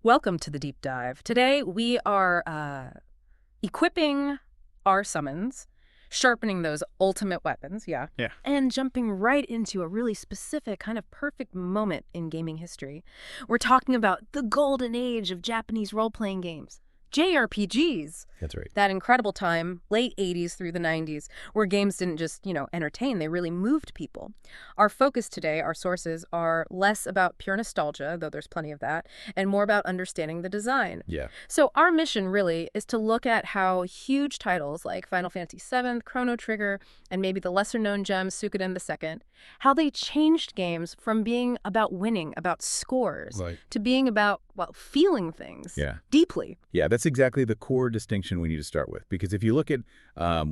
Welcome to the deep dive. Today we are equipping our summons, sharpening those ultimate weapons, Yeah. and jumping right into a really specific, kind of perfect moment in gaming history. We're talking about the golden age of Japanese role-playing games, JRPGs. That's right. That incredible time, late 80s through the 90s, where games didn't just, entertain, they really moved people. Our focus today, our sources, are less about pure nostalgia, though there's plenty of that, and more about understanding the design. Yeah. So our mission, really, is to look at how huge titles like Final Fantasy VII, Chrono Trigger, and maybe the lesser-known gem Suikoden II, how they changed games from being about winning, about scores, Right. to being about, feeling things deeply. Yeah, that's exactly the core distinction we need to start with. Because if you look at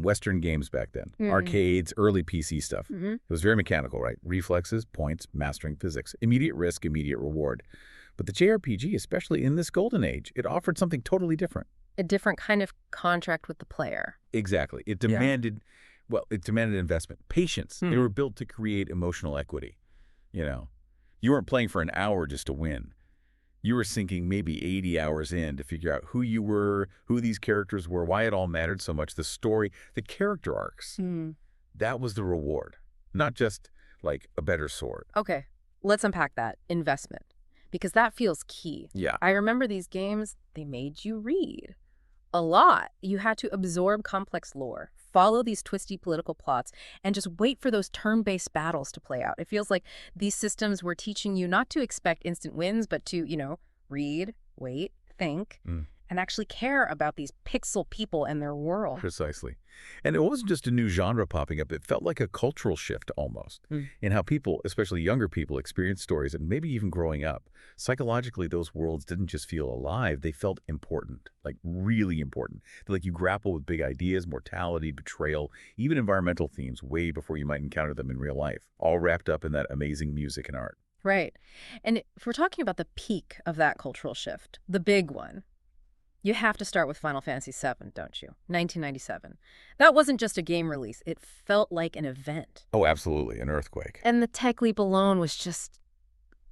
Western games back then, arcades, early PC stuff, it was very mechanical, right? Reflexes, points, mastering physics, immediate risk, immediate reward. But the JRPG, especially in this golden age, it offered something totally different. A different kind of contract with the player. Exactly. It demanded, it demanded investment, patience. They were built to create emotional equity. You weren't playing for an hour just to win. You were sinking maybe 80 hours in to figure out who you were, who these characters were, why it all mattered so much, the story, the character arcs. That was the reward, not just like a better sword. Okay, let's unpack that. Investment. Because that feels key. Yeah. I remember these games, they made you read a lot. You had to absorb complex lore, follow these twisty political plots, and just wait for those turn-based battles to play out. It feels like these systems were teaching you not to expect instant wins, but to, read, wait, think, and actually care about these pixel people and their world. Precisely. And it wasn't just a new genre popping up. It felt like a cultural shift almost in how people, especially younger people, experience stories and maybe even growing up. Psychologically, those worlds didn't just feel alive. They felt important, like really important. Like you grapple with big ideas, mortality, betrayal, even environmental themes way before you might encounter them in real life, all wrapped up in that amazing music and art. Right. And if we're talking about the peak of that cultural shift, the big one, you have to start with Final Fantasy VII, don't you? 1997. That wasn't just a game release. It felt like an event. Oh, absolutely. An earthquake. And the tech leap alone was just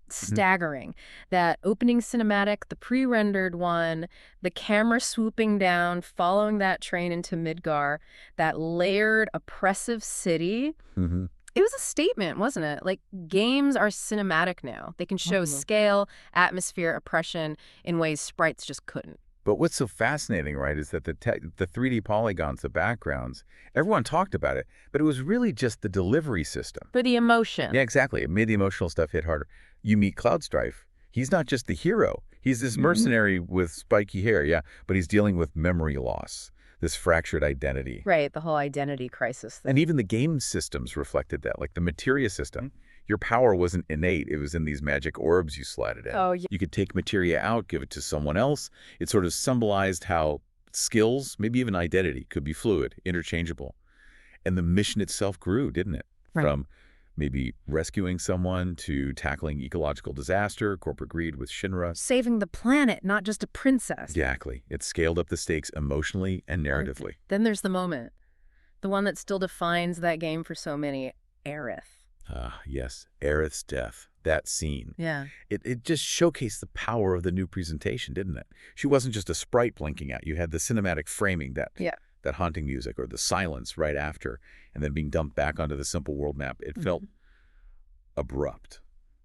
staggering. That opening cinematic, the pre-rendered one, the camera swooping down, following that train into Midgar, that layered, oppressive city. It was a statement, wasn't it? Like, games are cinematic now. They can show scale, atmosphere, oppression in ways sprites just couldn't. But what's so fascinating, right, is that the 3D polygons, the backgrounds, everyone talked about it, but it was really just the delivery system. For the emotion. Yeah, exactly. It made the emotional stuff hit harder. You meet Cloud Strife. He's not just the hero. He's this mercenary with spiky hair, but he's dealing with memory loss, this fractured identity. Right, the whole identity crisis thing. And even the game systems reflected that, like the materia system. Your power wasn't innate. It was in these magic orbs you slotted in. Oh, yeah. You could take materia out, give it to someone else. It sort of symbolized how skills, maybe even identity, could be fluid, interchangeable. And the mission itself grew, didn't it? Right. From maybe rescuing someone to tackling ecological disaster, corporate greed with Shinra. Saving the planet, not just a princess. Exactly. It scaled up the stakes emotionally and narratively. Then there's the moment. The one that still defines that game for so many, Aerith. Ah, yes. Aerith's death. That scene. Yeah. It just showcased the power of the new presentation, didn't it? She wasn't just a sprite blinking out. You had the cinematic framing, that haunting music, or the silence right after, and then being dumped back onto the simple world map. It felt abrupt,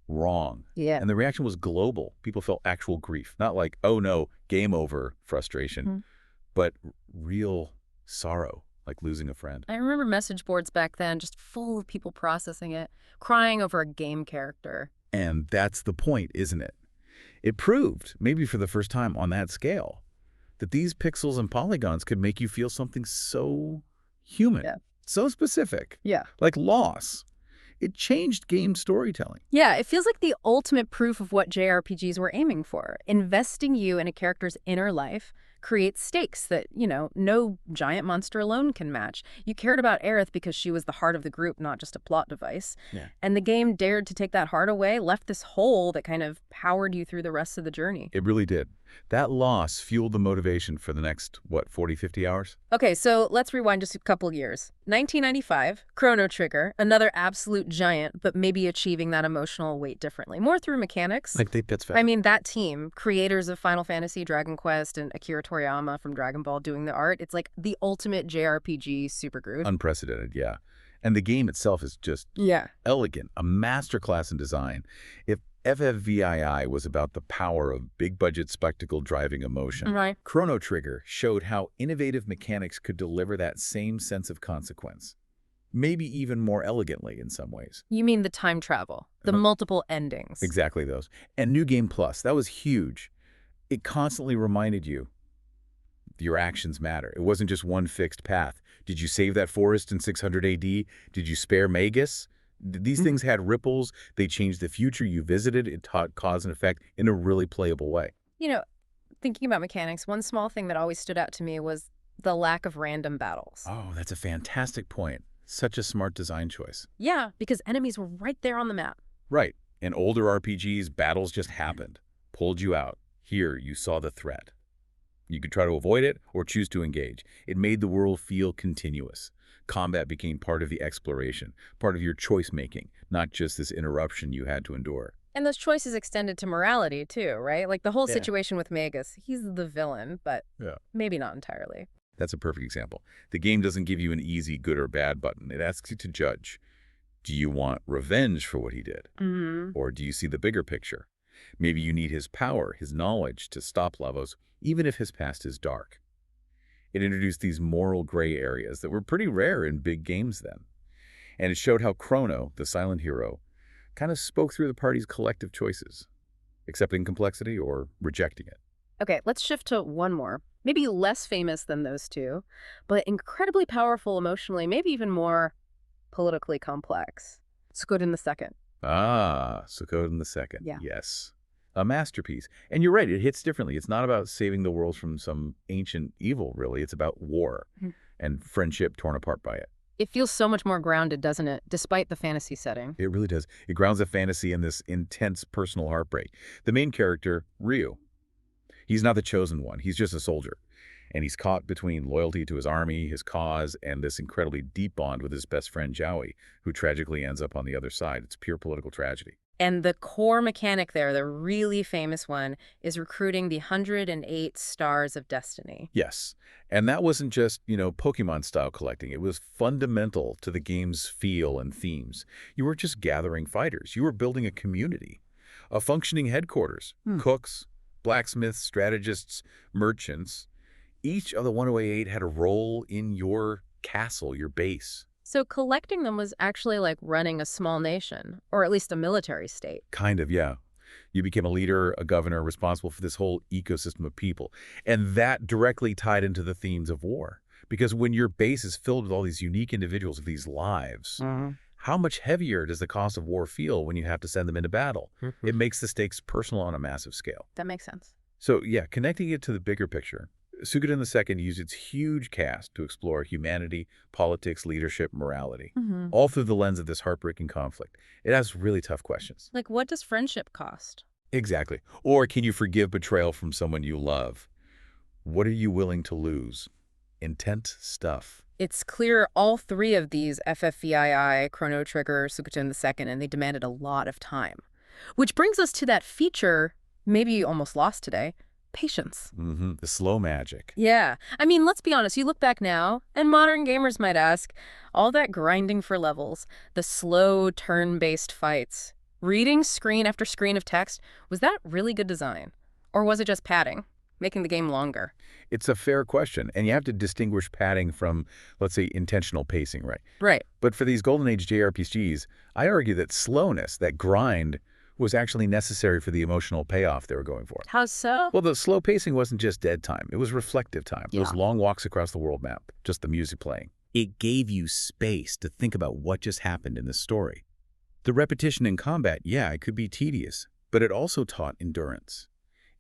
wrong. Yeah. And the reaction was global. People felt actual grief. Not like, oh no, game over frustration, but real sorrow. Like losing a friend. I remember message boards back then just full of people processing it, crying over a game character. And that's the point, isn't it? It proved, maybe for the first time on that scale, that these pixels and polygons could make you feel something so human, so specific, like loss. It changed game storytelling. Yeah, it feels like the ultimate proof of what JRPGs were aiming for, investing you in a character's inner life, create stakes that, no giant monster alone can match. You cared about Aerith because she was the heart of the group, not just a plot device. Yeah. And the game dared to take that heart away, left this hole that kind of powered you through the rest of the journey. It really did. That loss fueled the motivation for the next, 40, 50 hours? Okay, so let's rewind just a couple years. 1995, Chrono Trigger, another absolute giant, but maybe achieving that emotional weight differently, more through mechanics. Like that's fair. I mean, that team, creators of Final Fantasy, Dragon Quest, and Akira Toriyama from Dragon Ball doing the art, it's like the ultimate JRPG supergroup. Unprecedented, yeah. And the game itself is just elegant, a masterclass in design. If FFVII was about the power of big-budget spectacle driving emotion, Right. Chrono Trigger showed how innovative mechanics could deliver that same sense of consequence. Maybe even more elegantly in some ways. You mean the time travel, the multiple endings. Exactly those. And New Game Plus, that was huge. It constantly reminded you your actions matter. It wasn't just one fixed path. Did you save that forest in 600 AD? Did you spare Magus? These things had ripples. They changed the future you visited. It taught cause and effect in a really playable way. Thinking about mechanics, one small thing that always stood out to me was the lack of random battles. Oh, that's a fantastic point. Such a smart design choice. Yeah, because enemies were right there on the map. Right. In older RPGs, battles just happened, pulled you out. Here, you saw the threat. You could try to avoid it or choose to engage. It made the world feel continuous. Combat became part of the exploration, part of your choice-making, not just this interruption you had to endure. And those choices extended to morality, too, right? Like the whole situation with Magus, he's the villain, but maybe not entirely. That's a perfect example. The game doesn't give you an easy good or bad button. It asks you to judge. Do you want revenge for what he did? Or do you see the bigger picture? Maybe you need his power, his knowledge to stop Lavos, even if his past is dark. It introduced these moral gray areas that were pretty rare in big games then. And it showed how Chrono, the silent hero, kind of spoke through the party's collective choices, accepting complexity or rejecting it. Okay, let's shift to one more. Maybe less famous than those two, but incredibly powerful emotionally, maybe even more politically complex. Suikoden II. Ah, Suikoden II. Yeah. Yes. A masterpiece. And you're right, it hits differently. It's not about saving the world from some ancient evil, really. It's about war and friendship torn apart by it. It feels so much more grounded, doesn't it, despite the fantasy setting? It really does. It grounds the fantasy in this intense personal heartbreak. The main character, Ryu, he's not the chosen one. He's just a soldier. And he's caught between loyalty to his army, his cause, and this incredibly deep bond with his best friend, Jowie, who tragically ends up on the other side. It's pure political tragedy. And the core mechanic there, the really famous one, is recruiting the 108 Stars of Destiny. Yes. And that wasn't just, Pokemon-style collecting. It was fundamental to the game's feel and themes. You weren't just gathering fighters. You were building a community, a functioning headquarters, cooks, blacksmiths, strategists, merchants. Each of the 108 had a role in your castle, your base. So collecting them was actually like running a small nation, or at least a military state. Kind of, yeah. You became a leader, a governor, responsible for this whole ecosystem of people. And that directly tied into the themes of war. Because when your base is filled with all these unique individuals with these lives, how much heavier does the cost of war feel when you have to send them into battle? It makes the stakes personal on a massive scale. That makes sense. So, yeah, connecting it to the bigger picture, Suikoden II used its huge cast to explore humanity, politics, leadership, morality, all through the lens of this heartbreaking conflict. It asks really tough questions. Like, what does friendship cost? Exactly. Or can you forgive betrayal from someone you love? What are you willing to lose? Intense stuff. It's clear all three of these, FFVII, Chrono Trigger, Suikoden II, and they demanded a lot of time. Which brings us to that feature, maybe almost lost today, patience. The slow magic. Yeah. I mean, let's be honest. You look back now, and modern gamers might ask, all that grinding for levels, the slow turn-based fights, reading screen after screen of text, was that really good design? Or was it just padding, making the game longer? It's a fair question, and you have to distinguish padding from, let's say, intentional pacing, right? Right. But for these Golden Age JRPGs, I argue that slowness, that grind, was actually necessary for the emotional payoff they were going for. How so? Well, the slow pacing wasn't just dead time. It was reflective time. Yeah. Those long walks across the world map, just the music playing. It gave you space to think about what just happened in the story. The repetition in combat, yeah, it could be tedious, but it also taught endurance.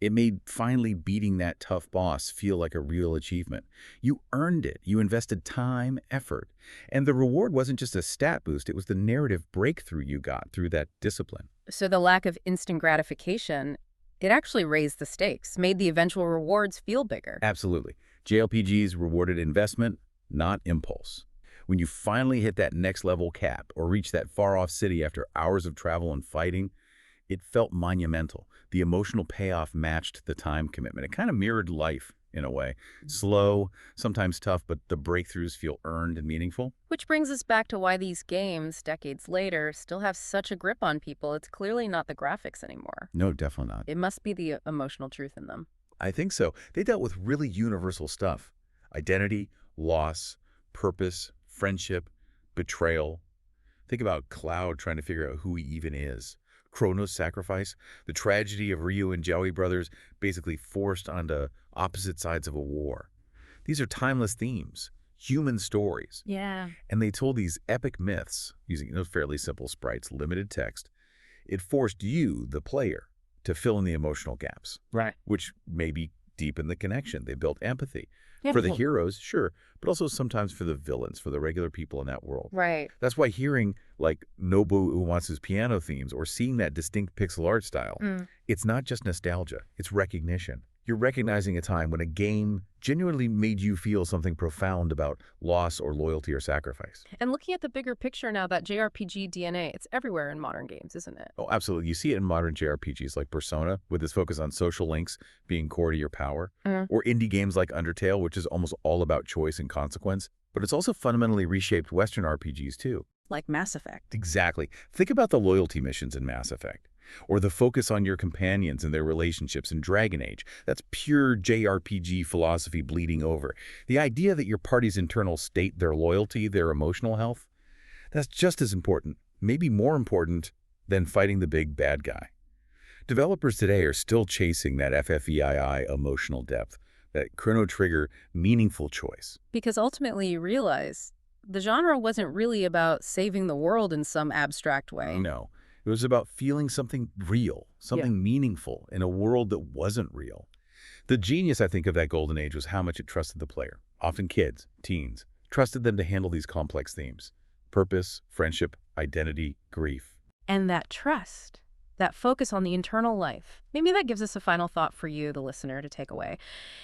It made finally beating that tough boss feel like a real achievement. You earned it. You invested time, effort. And the reward wasn't just a stat boost, it was the narrative breakthrough you got through that discipline. So the lack of instant gratification, it actually raised the stakes, made the eventual rewards feel bigger. Absolutely. JLPGs rewarded investment, not impulse. When you finally hit that next level cap or reach that far-off city after hours of travel and fighting, it felt monumental. The emotional payoff matched the time commitment. It kind of mirrored life in a way. Slow, sometimes tough, but the breakthroughs feel earned and meaningful. Which brings us back to why these games, decades later, still have such a grip on people. It's clearly not the graphics anymore. No, definitely not. It must be the emotional truth in them. I think so. They dealt with really universal stuff. Identity, loss, purpose, friendship, betrayal. Think about Cloud trying to figure out who he even is. Chrono's sacrifice, the tragedy of Ryu and Joey brothers basically forced onto opposite sides of a war. These are timeless themes, human stories. Yeah. And they told these epic myths using fairly simple sprites, limited text. It forced you, the player, to fill in the emotional gaps. Right. Which maybe deepened the connection. They built empathy. Yeah, For the heroes, sure, but also sometimes for the villains, for the regular people in that world. right. That's why hearing, like, Nobu Uematsu's piano themes or seeing that distinct pixel art style, it's not just nostalgia, it's recognition. You're recognizing a time when a game genuinely made you feel something profound about loss or loyalty or sacrifice. And looking at the bigger picture now, that JRPG DNA, it's everywhere in modern games, isn't it? Oh, absolutely. You see it in modern JRPGs like Persona, with its focus on social links being core to your power, or indie games like Undertale, which is almost all about choice and consequence. But it's also fundamentally reshaped Western RPGs, too. Like Mass Effect. Exactly. Think about the loyalty missions in Mass Effect, or the focus on your companions and their relationships in Dragon Age. That's pure JRPG philosophy bleeding over. The idea that your party's internal state, their loyalty, their emotional health, that's just as important, maybe more important, than fighting the big bad guy. Developers today are still chasing that FFEII emotional depth, that Chrono Trigger meaningful choice. Because ultimately you realize the genre wasn't really about saving the world in some abstract way. No, it was about feeling something real, something meaningful in a world that wasn't real. The genius, I think, of that golden age was how much it trusted the player, often kids, teens, trusted them to handle these complex themes: purpose, friendship, identity, grief. And that trust, that focus on the internal life, maybe that gives us a final thought for you, the listener, to take away.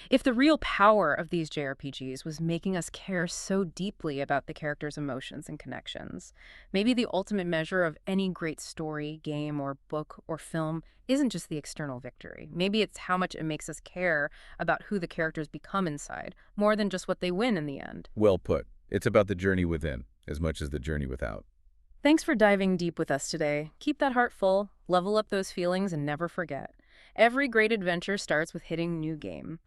If the real power of these JRPGs was making us care so deeply about the characters' emotions and connections, maybe the ultimate measure of any great story, game, or book, or film isn't just the external victory. Maybe it's how much it makes us care about who the characters become inside, more than just what they win in the end. Well put. It's about the journey within as much as the journey without. Thanks for diving deep with us today. Keep that heart full, level up those feelings, and never forget. Every great adventure starts with hitting new game.